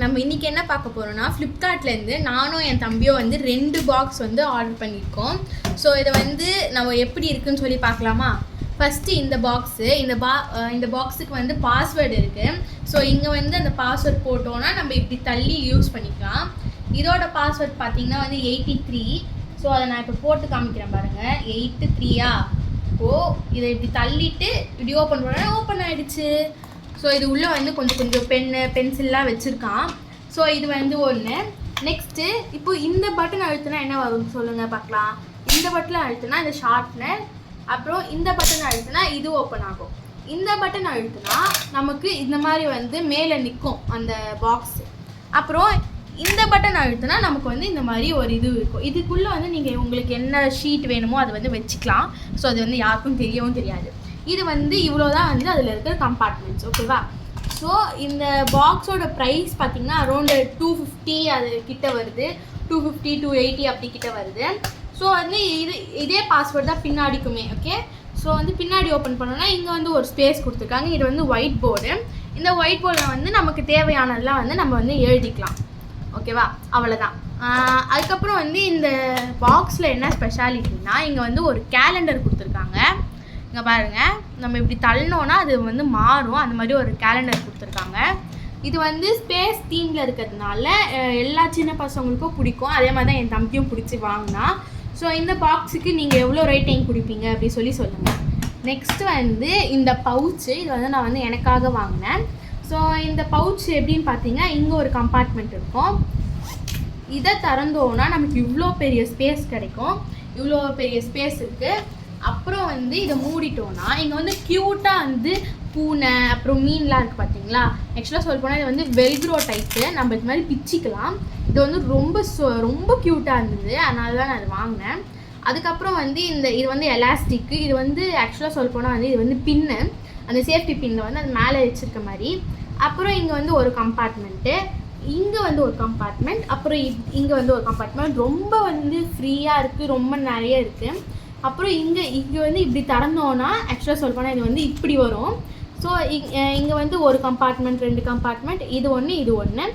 நம்ம இன்றைக்கி என்ன பார்க்க போகிறோம்னா ஃப்ளிப்கார்ட்லேருந்து நானும் என் தம்பியும் வந்து 2 பாக்ஸ் வந்து ஆர்டர் பண்ணியிருக்கோம். ஸோ இதை வந்து நம்ம எப்படி இருக்குன்னு சொல்லி பார்க்கலாமா? ஃபஸ்ட்டு இந்த பாக்ஸு இந்த பாக்ஸுக்கு வந்து பாஸ்வேர்டு இருக்குது. ஸோ இங்கே வந்து அந்த பாஸ்வேர்ட் போட்டோன்னா நம்ம இப்படி தள்ளி யூஸ் பண்ணிக்கலாம். இதோட பாஸ்வேர்ட் பார்த்திங்கன்னா வந்து 83. ஸோ அதை நான் இப்போ போட்டு காமிக்கிறேன் பாருங்கள். 83 இதை இப்படி தள்ளிட்டு இப்படி ஓப்பன் பண்ணோன்னா ஓப்பன் ஆகிடுச்சு. ஸோ இது உள்ளே வந்து கொஞ்சம் பென்சில்லாம் வச்சுருக்கான். ஸோ இது வந்து ஒன்று. நெக்ஸ்ட்டு இப்போது இந்த பட்டன் அழுத்தினா என்ன வரும்னு சொல்லுங்கள் பார்க்கலாம். இந்த பட்டன் அழுத்தினா இந்த ஷார்ப்னர், அப்புறம் இந்த பட்டன் அழுத்தினா இது ஓப்பன் ஆகும். இந்த பட்டன் அழுத்தினா நமக்கு இந்த மாதிரி வந்து மேலே நிற்கும் அந்த பாக்ஸு. அப்புறம் இந்த பட்டன் அழுத்தினா நமக்கு வந்து இந்த மாதிரி ஒரு இது இருக்கும். இதுக்குள்ளே வந்து நீங்கள் உங்களுக்கு என்ன ஷீட் வேணுமோ அதை வந்து வச்சுக்கலாம். ஸோ அது வந்து யாருக்கும் தெரியவும் தெரியாது. இது வந்து இவ்வளோ தான் வந்து அதில் இருக்கிற கம்பார்ட்மெண்ட்ஸ். ஓகேவா? ஸோ இந்த பாக்ஸோட ப்ரைஸ் பார்த்திங்கன்னா அரௌண்டு 250 அது கிட்ட வருது. 250 280 அப்படி கிட்ட வருது. ஸோ வந்து இதே பாஸ்வேர்ட் தான் பின்னாடிக்குமே. ஓகே, ஸோ வந்து பின்னாடி ஓப்பன் பண்ணோன்னா இங்கே வந்து ஒரு ஸ்பேஸ் கொடுத்துருக்காங்க. இது வந்து ஒயிட் போர்டு. இந்த ஒயிட் போர்டில் வந்து நமக்கு தேவையானதெல்லாம் வந்து நம்ம வந்து எழுதிக்கலாம். ஓகேவா? அவ்வளோதான். அதுக்கப்புறம் வந்து இந்த பாக்ஸில் என்ன ஸ்பெஷாலிட்டின்னா இங்கே வந்து ஒரு கேலண்டர் கொடுத்துருக்காங்க. இங்கே பாருங்கள், நம்ம இப்படி தள்ளனோன்னா அது வந்து மாறும். அந்த மாதிரி ஒரு கேலண்டர் கொடுத்துருக்காங்க. இது வந்து ஸ்பேஸ் தீமில் இருக்கிறதுனால எல்லா சின்ன பசங்களுக்கும் பிடிக்கும். அதே மாதிரி தான் என் தம்பியும் பிடிச்சி வாங்கினா. ஸோ இந்த பாக்ஸுக்கு நீங்கள் எவ்வளோ ரேட்டிங் கொடுப்பீங்க அப்படி சொல்லுங்கள். நெக்ஸ்ட்டு வந்து இந்த பவுச்சு. இது வந்து நான் வந்து எனக்காக வாங்கினேன். ஸோ இந்த பவுச் எப்படின்னு பார்த்தீங்கன்னா இங்கே ஒரு கம்பார்ட்மெண்ட் இருக்கும். இதை திறந்தோன்னா நமக்கு இவ்வளோ பெரிய ஸ்பேஸ் கிடைக்கும். இவ்வளோ பெரிய ஸ்பேஸ் இருக்குது. அப்புறம் வந்து இதை மூடிட்டோன்னா இங்கே வந்து க்யூட்டாக வந்து பூனை அப்புறம் மீன்லாம் இருக்குது பார்த்தீங்களா. ஆக்சுவலாக சொல்ல போனால் இது வந்து வெல்க்ரோ டைப்பு. நம்ம இது மாதிரி பிச்சிக்கலாம். இது வந்து ரொம்ப க்யூட்டாக இருந்தது. அதனால தான் நான் அது வாங்கினேன். அதுக்கப்புறம் வந்து இது வந்து எலாஸ்டிக்கு. இது வந்து ஆக்சுவலாக சொல்ல போனால் வந்து இது வந்து பின்னு, அந்த சேஃப்டி பின்னில் வந்து அது மேலே வச்சுருக்க மாதிரி. அப்புறம் இங்கே வந்து ஒரு கம்பார்ட்மெண்ட்டு, இங்கே வந்து ஒரு கம்பார்ட்மெண்ட், அப்புறம் இங்கே வந்து ஒரு கம்பார்ட்மெண்ட். ரொம்ப வந்து ஃப்ரீயாக இருக்குது, ரொம்ப நிறைய இருக்குது. அப்புறம் இங்கே வந்து இப்படி திறந்தோன்னா ஆக்சுவலாக சொல்ல போனால் இது வந்து இப்படி வரும். ஸோ இங்கே வந்து ஒரு கம்பார்ட்மெண்ட், 2 கம்பார்ட்மெண்ட், இது ஒன்று.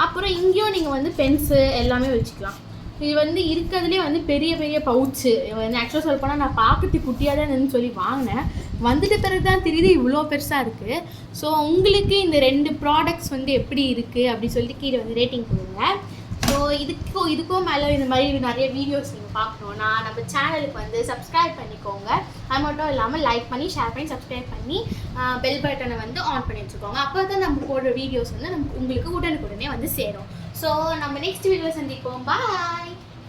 அப்புறம் இங்கேயும் நீங்கள் வந்து பென்ஸு எல்லாமே வச்சுக்கலாம். இது வந்து இருக்கிறதுலே வந்து பெரிய பவுச்சு. ஆக்சுவலாக சொல்ல போனால் நான் பார்க்கறதுக்கு குட்டியாக தான் இருந்துன்னு சொல்லி வாங்கினேன். வந்துட்டு பிறகு தான் தெரியுது இவ்வளோ பெருசாக இருக்குது. ஸோ உங்களுக்கு இந்த 2 ப்ராடக்ட்ஸ் வந்து எப்படி இருக்குது அப்படி சொல்லிட்டு கீழே வந்து ரேட்டிங் கொடுங்க. ஸோ இதுக்கும் மேலே இந்த மாதிரி நிறைய வீடியோஸ் நீங்கள் பார்க்கணுன்னா நம்ம சேனலுக்கு வந்து சப்ஸ்கிரைப் பண்ணிக்கோங்க. அது மட்டும் இல்லாமல் லைக் பண்ணி, ஷேர் பண்ணி, சப்ஸ்கிரைப் பண்ணி பெல் பட்டனை வந்து ஆன் பண்ணி வச்சுக்கோங்க. அப்போ தான் நம்ம போடுற வீடியோஸ் வந்து உங்களுக்கு உடனுக்குடனே வந்து சேரும். ஸோ நம்ம நெக்ஸ்ட் வீடியோ சந்திப்போம். பாய்.